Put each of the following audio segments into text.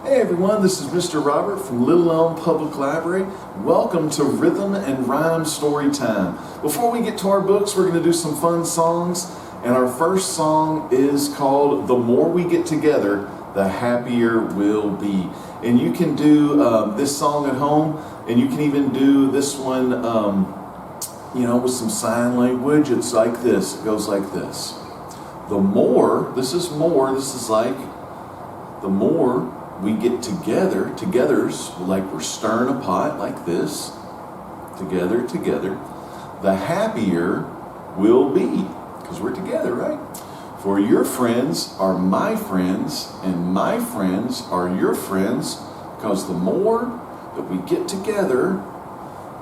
Hey everyone, this is Mr. Robert from Little Elm Public Library. Welcome to Rhythm and Rhyme Storytime. Before we get to our books, we're going to do some fun songs. And our first song is called The More We Get Together, the Happier We'll Be. And you can do this song at home, and you can even do this one with some sign language. It's like this. It goes like this. The more, this is like the more we get together, together's like we're stirring a pot like this, together, the happier we'll be, because we're together, right? For your friends are my friends, and my friends are your friends, because the more that we get together,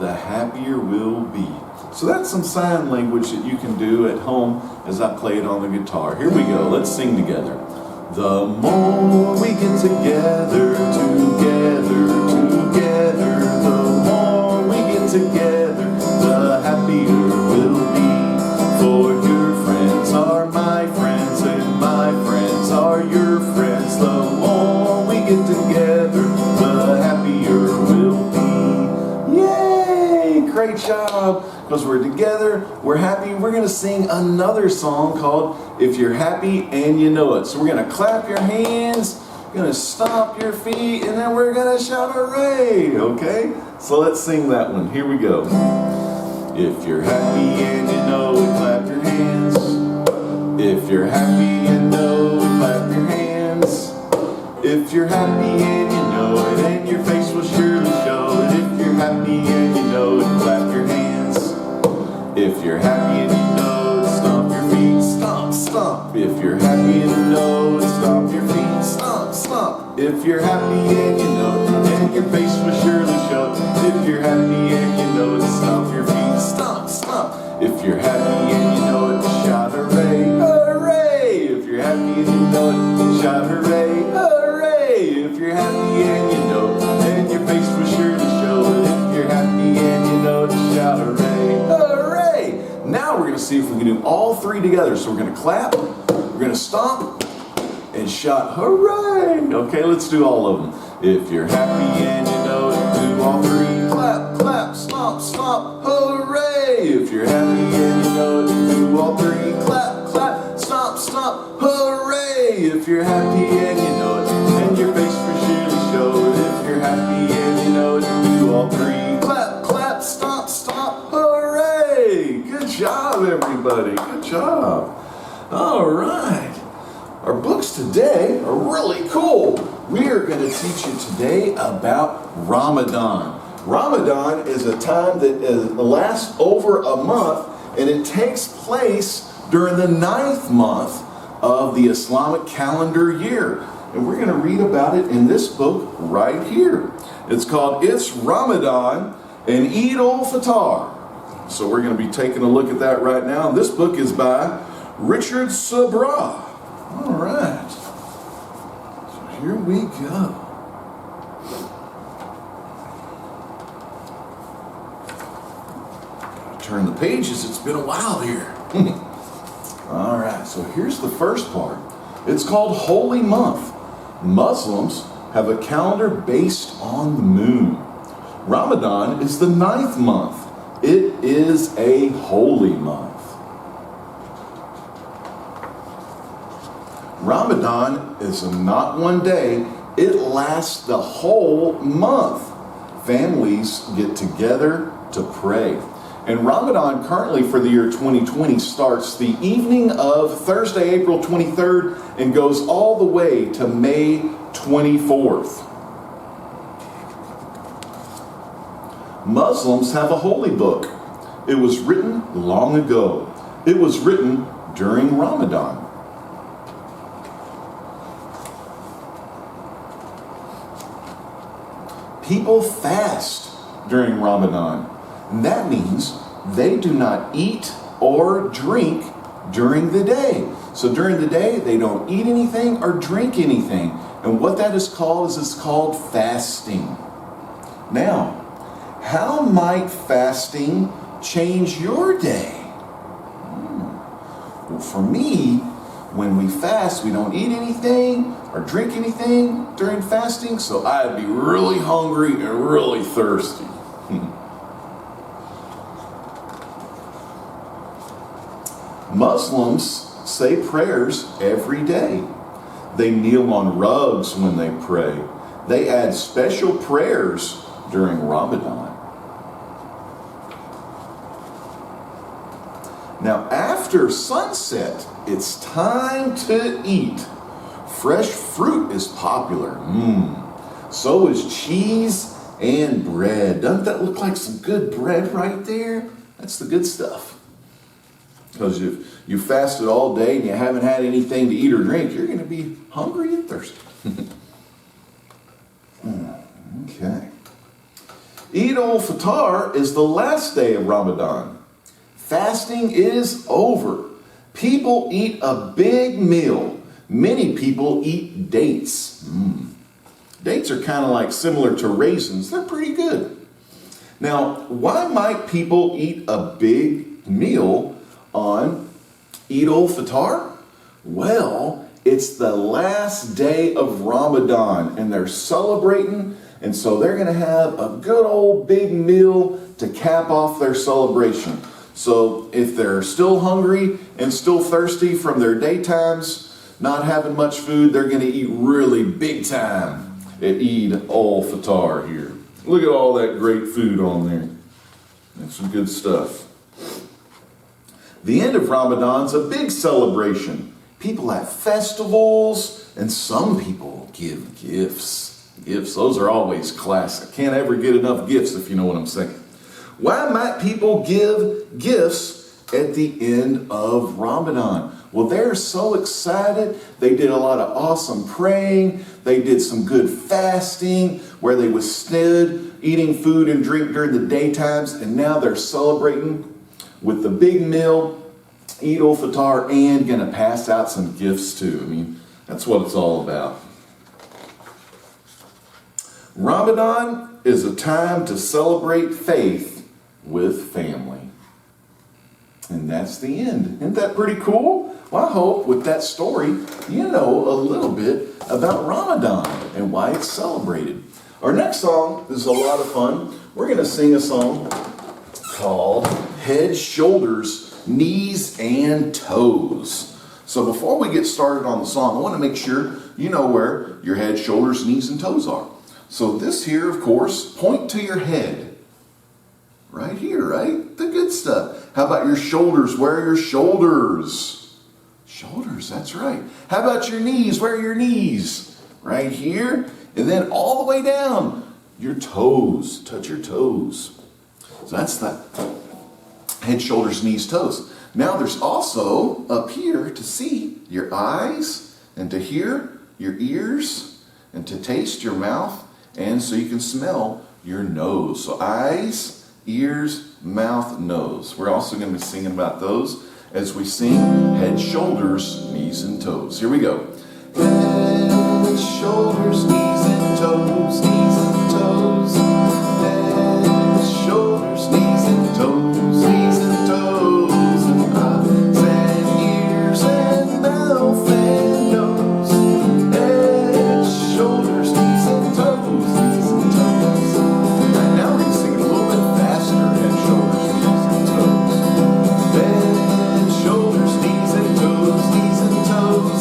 the happier we'll be. So that's some sign language that you can do at home as I play it on the guitar. Here we go, let's sing together. The more we get together, the more we get together, the happier we'll be. For your friends are my friends, and my friends are your friends. The more we get together, the happier we'll be. Yay! Great job! Because we're together, we're happy. We're going to sing another song called If You're Happy and You Know It. So we're going to clap your hands, you're going to stomp your feet, and then we're going to shout hooray, okay? So let's sing that one. Here we go. If you're happy and you know it, clap your hands. If you're happy and know it, clap your hands. If you're happy and you know it, and your face will surely show it. If you're happy and you know it, clap your hands. If you're happy and you know it, stomp your feet, stomp, stomp. If you're happy and you know it, stomp your feet, stomp, stomp. If you're happy and you know it, and your face will surely show it. If you're happy and you know it, stomp your feet, stomp, stomp. If you're happy and you know it, shout hooray, hooray. If you're happy and you know it, shout hooray, hooray. If you're happy and you know it, and your face will surely show it. If you're happy and you know it, shout hooray, hooray. Now we're going to see if we can do all three together. So we're going to clap, we're going to stomp, and shout hooray. Okay, let's do all of them. If you're happy and you know it, do all three. Clap, clap, stomp, stomp, hooray. If you're happy and you know it, do all three. Clap, clap, stomp, stomp, hooray. If you're happy and you know it, and your face will surely show it. If you're happy and you know it, do all three. Clap, clap, stomp, stomp, hooray. Good job, everybody. Good job. All right. Our books today are really cool. We are going to teach you today about Ramadan. Ramadan is a time that lasts over a month, and it takes place during the 9th month of the Islamic calendar year. And we're going to read about it in this book right here. It's called It's Ramadan and Eid al-Fitr. So we're going to be taking a look at that right now. This book is by Richard Sabra. All right. So here we go. Turn the pages, it's been a while here. All right, so here's the first part. It's called Holy Month. Muslims have a calendar based on the moon. Ramadan is the 9th month. It is a holy month. Ramadan is not one day, it lasts the whole month. Families get together to pray. And Ramadan currently for the year 2020 starts the evening of Thursday, April 23rd and goes all the way to May 24th. Muslims have a holy book. It was written long ago. It was written during Ramadan. People fast during Ramadan. And that means they do not eat or drink during the day. So during the day, they don't eat anything or drink anything. And what that is called it's called fasting. Now, how might fasting change your day? Well, for me, when we fast, we don't eat anything, or drink anything during fasting, so I'd be really hungry and really thirsty. Muslims say prayers every day. They kneel on rugs when they pray. They add special prayers during Ramadan. Now, after sunset, it's time to eat. Fresh fruit is popular. So is cheese and bread. Doesn't that look like some good bread right there? That's the good stuff. Because if you fasted all day and you haven't had anything to eat or drink, you're going to be hungry and thirsty. Okay. Eid al-Fitr is the last day of Ramadan. Fasting is over. People eat a big meal. Many people eat dates. Dates are kind of like similar to raisins. They're pretty good. Now, why might people eat a big meal on Eid al-Fitr? Well, it's the last day of Ramadan and they're celebrating, and so they're going to have a good old big meal to cap off their celebration. So if they're still hungry and still thirsty from their daytimes, not having much food, they're going to eat really big time at Eid al-Fitr here. Look at all that great food on there. That's some good stuff. The end of Ramadan's a big celebration. People have festivals, and some people give gifts. Gifts, those are always classic. Can't ever get enough gifts, if you know what I'm saying. Why might people give gifts at the end of Ramadan? Well, they're so excited. They did a lot of awesome praying. They did some good fasting where they withstood eating food and drink during the daytimes, and now they're celebrating with the big meal, Eid al-Fitr, and going to pass out some gifts too. I mean, that's what it's all about. Ramadan is a time to celebrate faith with family. And that's the end. Isn't that pretty cool? Well, I hope with that story, you know a little bit about Ramadan and why it's celebrated. Our next song is a lot of fun. We're going to sing a song called Head, Shoulders, Knees, and Toes. So before we get started on the song, I want to make sure you know where your head, shoulders, knees, and toes are. So this here, of course, point to your head. Right here, right? The good stuff. How about your shoulders? Where are your shoulders? Shoulders, that's right. How about your knees? Where are your knees? Right here. And then all the way down, your toes. Touch your toes. So that's that. Head, shoulders, knees, toes. Now there's also up here to see your eyes, and to hear your ears, and to taste your mouth, and so you can smell your nose. So eyes, ears, mouth, nose. We're also going to be singing about those as we sing head, shoulders, knees, and toes. Here we go. Head, shoulders, knees, and toes, knees, and toes. Head, shoulders, knees, and toes, knees, and toes. And eyes, and ears, and mouth, and nose. Head, shoulders, knees, and toes, knees, and toes. Right now we're going to sing it a little bit faster. Head, shoulders, knees, and toes. Head, shoulders, knees, and toes, knees, and toes.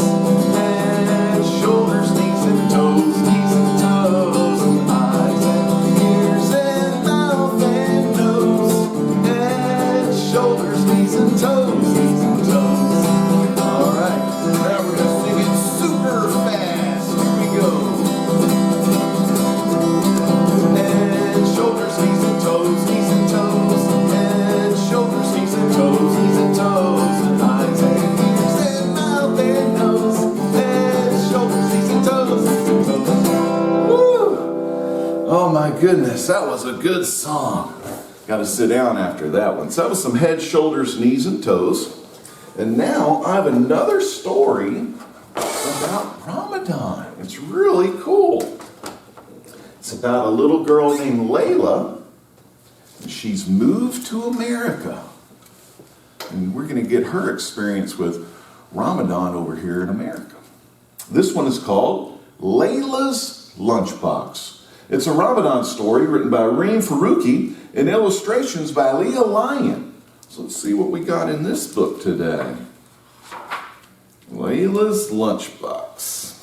Head, shoulders, knees, and toes, knees, and toes. And eyes, and ears, and mouth, and nose. Head, shoulders, knees, and toes, knees, and toes. All right, now we're going to sing it super fast. Here we go. Head, shoulders, knees, and toes, knees, and toes. Head, shoulders, knees, and toes, knees, and toes. And eyes, and ears, and mouth, and nose. Head, shoulders, knees, and toes, knees, and toes. Woo! Oh my goodness, that was a good song. Got to sit down after that one. So that was some head, shoulders, knees, and toes. And now I have another story about Ramadan. It's really cool. It's about a little girl named Layla. And she's moved to America. And we're going to get her experience with Ramadan over here in America. This one is called Layla's Lunchbox. It's a Ramadan story written by Reem Faruqi and illustrations by Leah Lyon. So let's see what we got in this book today. Layla's Lunchbox.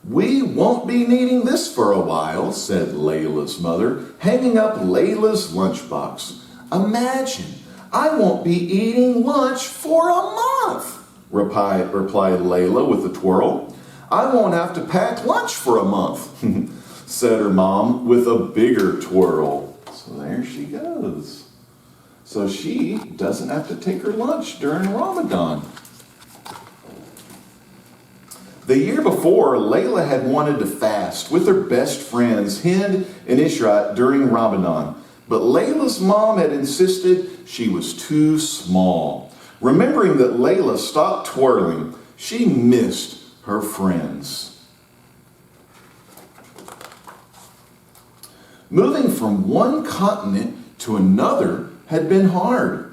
"We won't be needing this for a while," said Layla's mother, hanging up Layla's lunchbox. "Imagine, I won't be eating lunch for a month," replied Layla with a twirl. "I won't have to pack lunch for a month," said her mom with a bigger twirl. So there she goes. So she doesn't have to take her lunch during Ramadan. The year before, Layla had wanted to fast with her best friends, Hind and Ishrat, during Ramadan. But Layla's mom had insisted she was too small. Remembering that Layla stopped twirling, she missed her friends. Moving from one continent to another had been hard.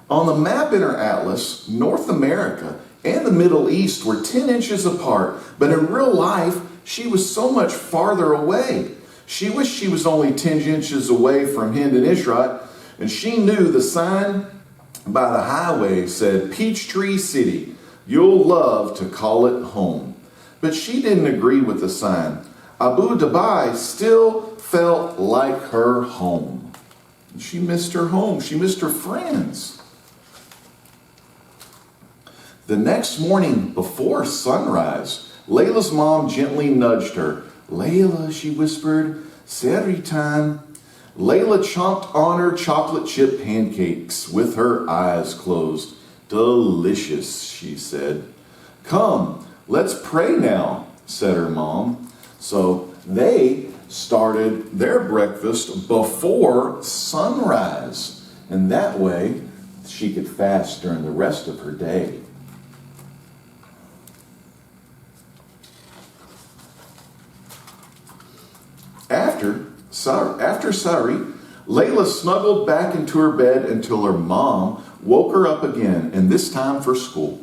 On the map in her atlas, North America and the Middle East were 10 inches apart, but in real life, she was so much farther away. She wished she was only 10 inches away from Hind and Ishrat, and she knew the sign by the highway said, "Peachtree City, you'll love to call it home." But she didn't agree with the sign. Abu Dhabi still felt like her home. She missed her home. She missed her friends. The next morning before sunrise, Layla's mom gently nudged her. "Layla," she whispered, "Sehri time." Layla chomped on her chocolate chip pancakes with her eyes closed. "Delicious," she said. "Come, let's pray now," said her mom. So they started their breakfast before sunrise, and that way she could fast during the rest of her day. After Sari, Layla snuggled back into her bed until her mom woke her up again, and this time for school.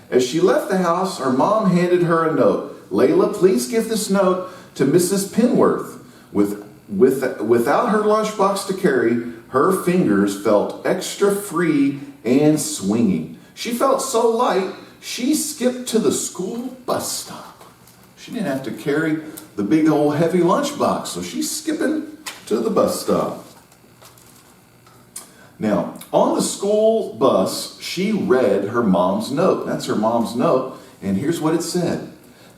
As she left the house, her mom handed her a note. "Layla, please give this note to Mrs. Penworth." Without her lunchbox to carry, her fingers felt extra free and swinging. She felt so light, she skipped to the school bus stop. She didn't have to carry the big old heavy lunchbox, so she's skipping to the bus stop. Now, on the school bus, she read her mom's note. That's her mom's note, and here's what it said.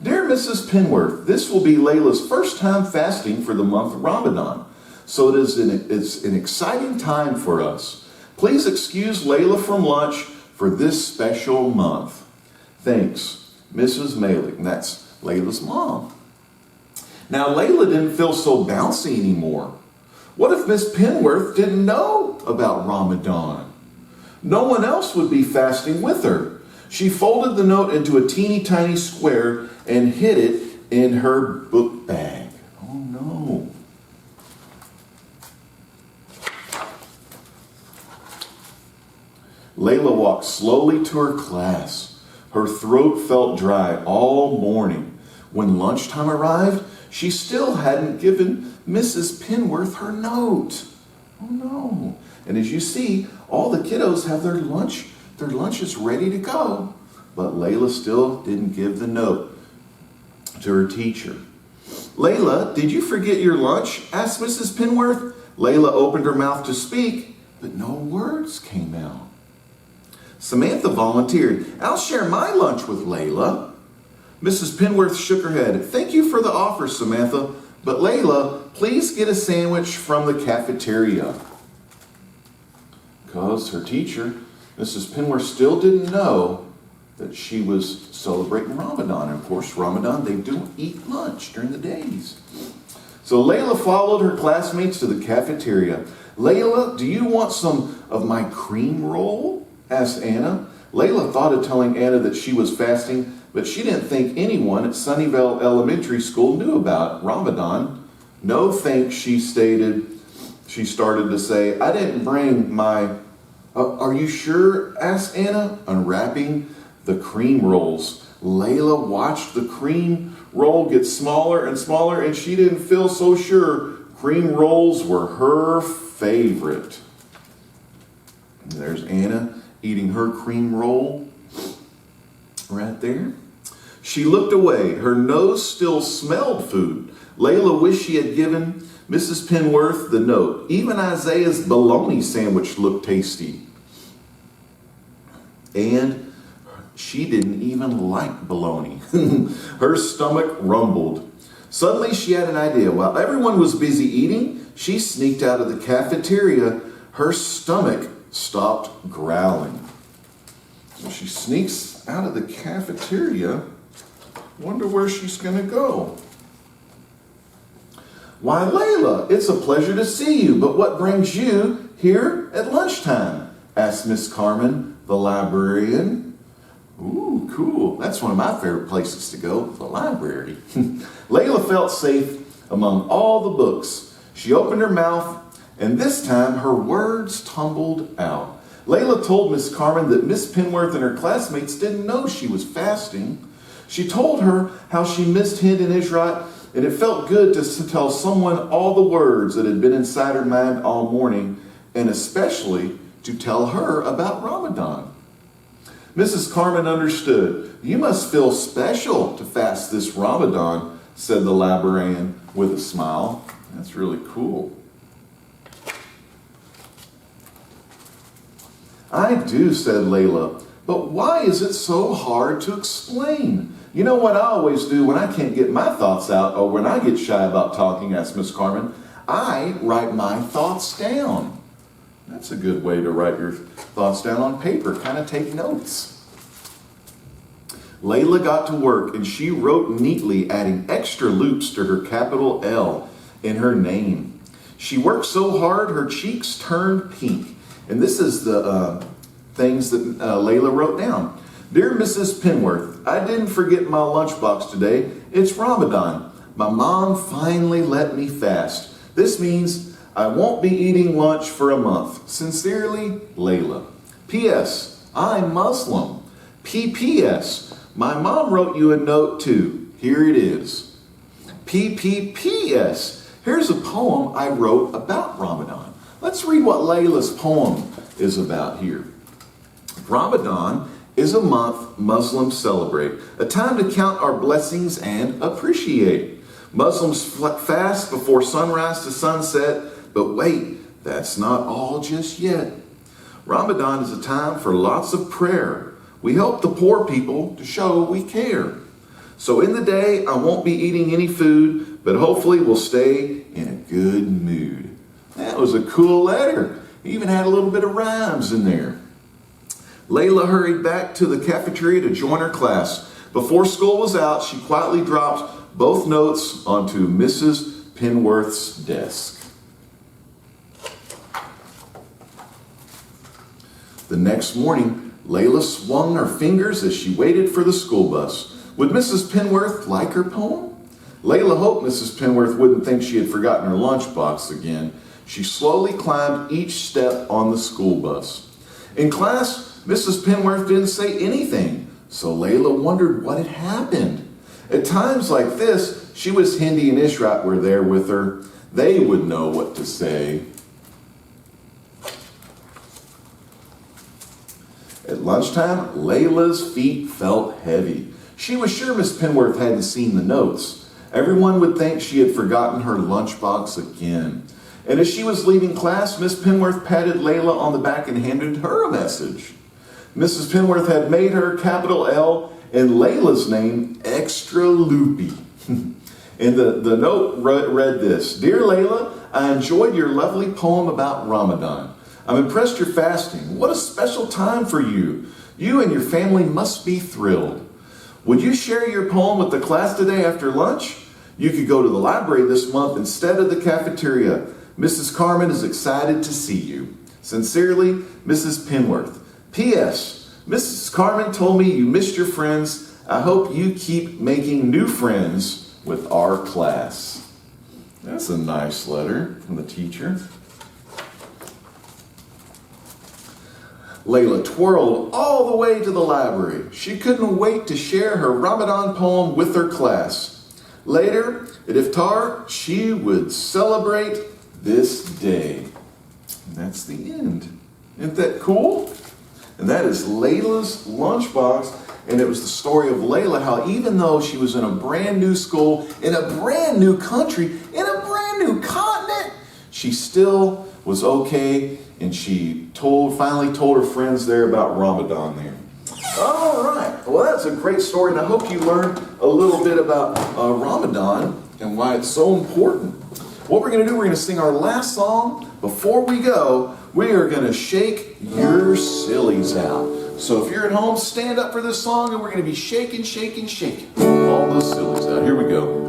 "Dear Mrs. Penworth, this will be Layla's first time fasting for the month of Ramadan, so it's an exciting time for us. Please excuse Layla from lunch for this special month. Thanks, Mrs. Malik." And that's Layla's mom. Now, Layla didn't feel so bouncy anymore. What if Miss Penworth didn't know about Ramadan? No one else would be fasting with her. She folded the note into a teeny tiny square and hid it in her book bag. Oh no. Layla walked slowly to her class. Her throat felt dry all morning. When lunchtime arrived, she still hadn't given Mrs. Penworth her note. Oh no. And as you see, all the kiddos have their lunches ready to go. But Layla still didn't give the note to her teacher. "Layla, did you forget your lunch?" asked Mrs. Penworth. Layla opened her mouth to speak, but no words came out. Samantha volunteered. "I'll share my lunch with Layla." Mrs. Penworth shook her head. "Thank you for the offer, Samantha, but Layla, please get a sandwich from the cafeteria." Because her teacher, Mrs. Penworth, still didn't know that she was celebrating Ramadan. And of course, Ramadan, they don't eat lunch during the days. So Layla followed her classmates to the cafeteria. "Layla, do you want some of my cream roll?" asked Anna. Layla thought of telling Anna that she was fasting, but she didn't think anyone at Sunnyvale Elementary School knew about Ramadan. "No thanks," she stated. She started to say, "I didn't bring my Are you sure? Asked Anna, unwrapping the cream rolls. Layla watched the cream roll get smaller and smaller, and she didn't feel so sure. Cream rolls were her favorite. And there's Anna eating her cream roll right there. She looked away. Her nose still smelled food. Layla wished she had given Mrs. Penworth the note. Even Isaiah's bologna sandwich looked tasty. And she didn't even like bologna. Her stomach rumbled. Suddenly she had an idea. While everyone was busy eating, she sneaked out of the cafeteria. Her stomach stopped growling. So she sneaks out of the cafeteria. Wonder where she's going to go. Why, Layla, it's a pleasure to see you, but what brings you here at lunchtime? Asked Miss Carmen, the librarian. Ooh, cool. That's one of my favorite places to go, the library. Layla felt safe among all the books. She opened her mouth, and this time her words tumbled out. Layla told Miss Carmen that Miss Penworth and her classmates didn't know she was fasting. She told her how she missed Hind and Ishrat, and it felt good to tell someone all the words that had been inside her mind all morning, and especially to tell her about Ramadan. Mrs. Carmen understood. You must feel special to fast this Ramadan, said the librarian with a smile. That's really cool. I do, said Layla, but why is it so hard to explain? You know what I always do when I can't get my thoughts out or when I get shy about talking, asked Miss Carmen? I write my thoughts down. That's a good way to write your thoughts down on paper, kind of take notes. Layla got to work and she wrote neatly, adding extra loops to her capital L in her name. She worked so hard her cheeks turned pink. And this is the things that Layla wrote down. Dear Mrs. Penworth, I didn't forget my lunchbox today. It's Ramadan. My mom finally let me fast. This means I won't be eating lunch for a month. Sincerely, Layla. P.S. I'm Muslim. P.P.S. My mom wrote you a note too. Here it is. P.P.P.S. Here's a poem I wrote about Ramadan. Let's read what Layla's poem is about here. Ramadan is a month Muslims celebrate, a time to count our blessings and appreciate. Muslims fast before sunrise to sunset, but wait, that's not all just yet. Ramadan is a time for lots of prayer. We help the poor people to show we care. So in the day, I won't be eating any food, but hopefully we'll stay in a good mood. That was a cool letter. It even had a little bit of rhymes in there. Layla hurried back to the cafeteria to join her class. Before school was out, she quietly dropped both notes onto Mrs. Penworth's desk. The next morning, Layla swung her fingers as she waited for the school bus. Would Mrs. Penworth like her poem? Layla hoped Mrs. Penworth wouldn't think she had forgotten her lunchbox again. She slowly climbed each step on the school bus. In class, Mrs. Penworth didn't say anything, so Layla wondered what had happened. At times like this, she wished Hindi and Ishrat were there with her. They would know what to say. At lunchtime, Layla's feet felt heavy. She was sure Miss Penworth hadn't seen the notes. Everyone would think she had forgotten her lunchbox again. And as she was leaving class, Miss Penworth patted Layla on the back and handed her a message. Mrs. Penworth had made her capital L and Layla's name extra loopy. And the note read this. Dear Layla, I enjoyed your lovely poem about Ramadan. I'm impressed you're fasting. What a special time for you. You and your family must be thrilled. Would you share your poem with the class today after lunch? You could go to the library this month instead of the cafeteria. Mrs. Carmen is excited to see you. Sincerely, Mrs. Penworth. P.S. Mrs. Carmen told me you missed your friends. I hope you keep making new friends with our class. That's a nice letter from the teacher. Layla twirled all the way to the library. She couldn't wait to share her Ramadan poem with her class. Later, at iftar, she would celebrate this day. And that's the end. Isn't that cool? And that is Layla's Lunchbox. And it was the story of Layla, how even though she was in a brand new school, in a brand new country, in a brand new continent, she still was okay. And she finally told her friends there about Ramadan there. All right. Well, that's a great story. And I hope you learned a little bit about Ramadan and why it's so important. What we're going to do, we're going to sing our last song. Before we go, we are going to shake your sillies out. So if you're at home, stand up for this song and we're going to be shaking, shaking, shaking all those sillies out. Here we go.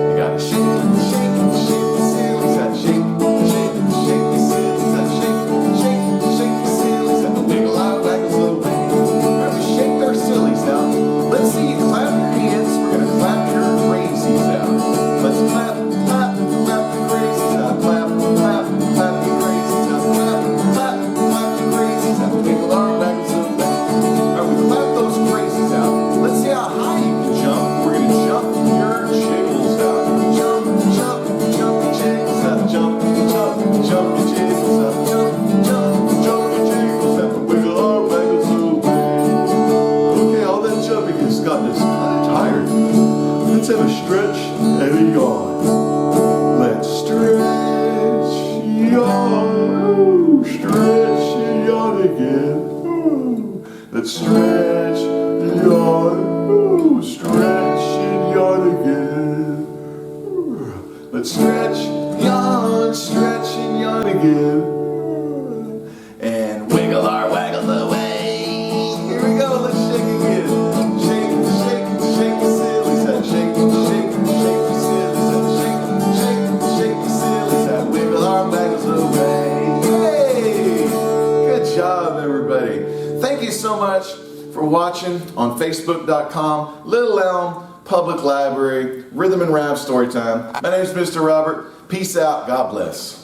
You got to shake, shake, shake the sillies out. Shake, shake, shake the sillies out. Shake, shake, shake the sillies out. Wiggle out, waggle away. All right, we shake our sillies out. Let's see you clap your hands. We're going to clap your crazies out. Let's clap, clap, clap the crazies out. Clap, clap, clap the crazies out. Clap, clap, clap the crazies out. Wiggle our waggles away. All right, we clap those crazies out. Let's see how high you can jump. We're going to jump your jiggles out. Jump, jump, jump your jiggles out. Jump, jump, jump your jiggles out. Jump, jump, jump your jiggles out. Wiggle our waggles away. Okay, all that jumping has gotten us kind of tired. Let's have a stretch and yawn. Let's stretch, yawn, stretch and yawn again. Ooh. Let's stretch, yawn, stretch and yawn again. Ooh. Let's stretch, and yawn again. And wiggle our waggles away. Here we go, let's shake again. Shake, shake, shake the sillies out. Shake, shake, shake the sillies out. Shake, shake, shake the sillies out. Wiggle our waggles away. Yay! Good job, everybody. Thank you so much for watching on Facebook.com, Little Elm Public Library, Rhythm and Rhyme Storytime. My name is Mr. Robert. Peace out. God bless.